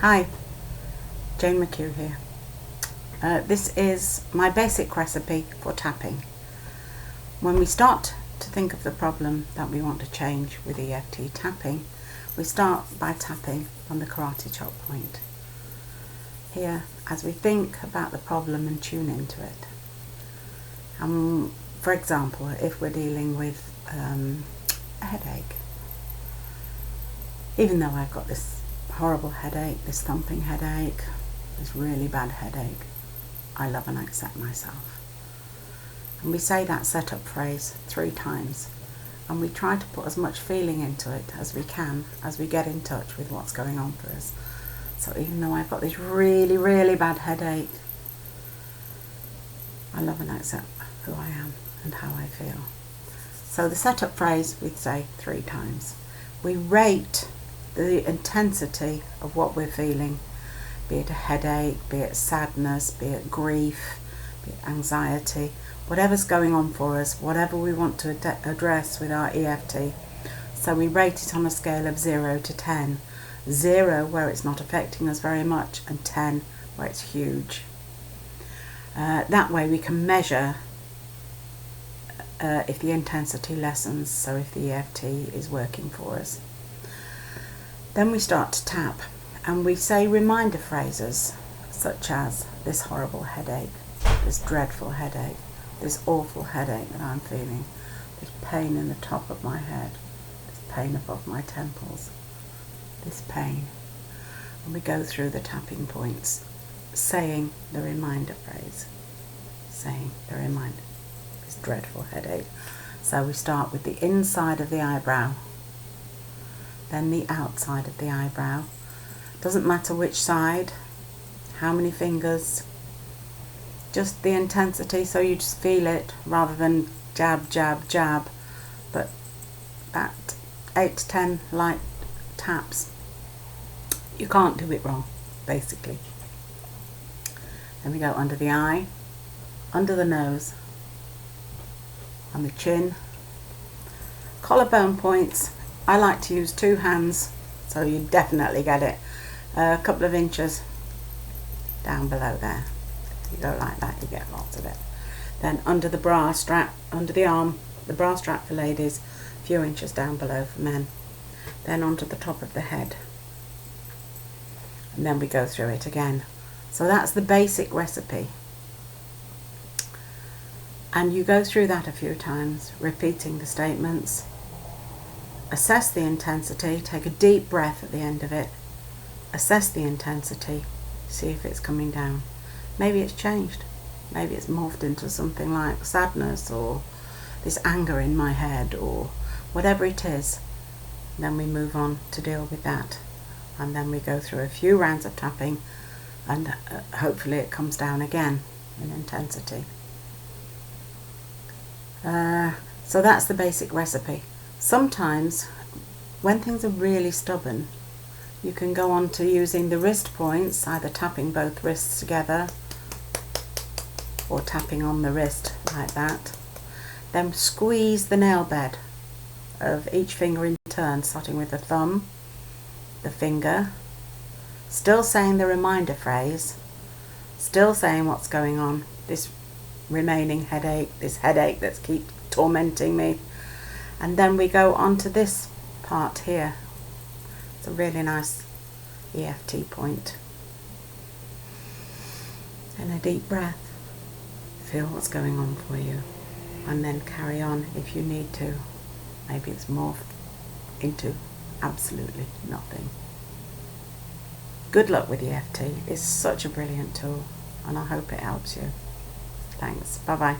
Hi, Jane McHugh here. This is my basic recipe for tapping. When we start to think of the problem that we want to change with EFT tapping, we start by tapping on the karate chop point. Here, as we think about the problem and tune into it. For example, if we're dealing with a headache, even though I've got this horrible headache, this thumping headache, this really bad headache, I love and accept myself. And we say that setup phrase 3 times, and we try to put as much feeling into it as we can as we get in touch with what's going on for us. So even though I've got this really, really bad headache, I love and accept who I am and how I feel. So the setup phrase we say 3 times. We rate the intensity of what we're feeling, be it a headache, be it sadness, be it grief, be it anxiety, whatever's going on for us, whatever we want to address with our EFT. So we rate it on a scale of 0 to 10. 0 where it's not affecting us very much, and 10 where it's huge. That way we can measure if the intensity lessens, so if the EFT is working for us. Then we start to tap, and we say reminder phrases such as this horrible headache, this dreadful headache, this awful headache that I'm feeling, this pain in the top of my head, this pain above my temples, this pain. And we go through the tapping points, saying the reminder phrase, saying the reminder, this dreadful headache. So we start with the inside of the eyebrow, then the outside of the eyebrow. Doesn't matter which side, how many fingers, just the intensity, so you just feel it rather than jab, jab, jab, but that 8 to 10 light taps. You can't do it wrong, basically. Then we go under the eye, under the nose, on the chin, collarbone points. I like to use 2 hands, so you definitely get it. A couple of inches down below there. If you go like that, you get lots of it. Then under the bra strap, under the arm, the bra strap for ladies, a few inches down below for men. Then onto the top of the head. And then we go through it again. So that's the basic recipe. And you go through that a few times, repeating the statements. Assess the intensity, take a deep breath at the end of it. Assess the intensity, see if it's coming down. Maybe it's changed. Maybe it's morphed into something like sadness or this anger in my head or whatever it is. Then we move on to deal with that. And then we go through a few rounds of tapping, and hopefully it comes down again in intensity. So that's the basic recipe. Sometimes, when things are really stubborn, you can go on to using the wrist points, either tapping both wrists together or tapping on the wrist like that. Then squeeze the nail bed of each finger in turn, starting with the thumb, the finger, still saying the reminder phrase, still saying what's going on, this remaining headache, this headache that's keep tormenting me. And then we go on to this part here. It's a really nice EFT point. And a deep breath. Feel what's going on for you. And then carry on if you need to. Maybe it's morphed into absolutely nothing. Good luck with EFT. It's such a brilliant tool, and I hope it helps you. Thanks. Bye bye.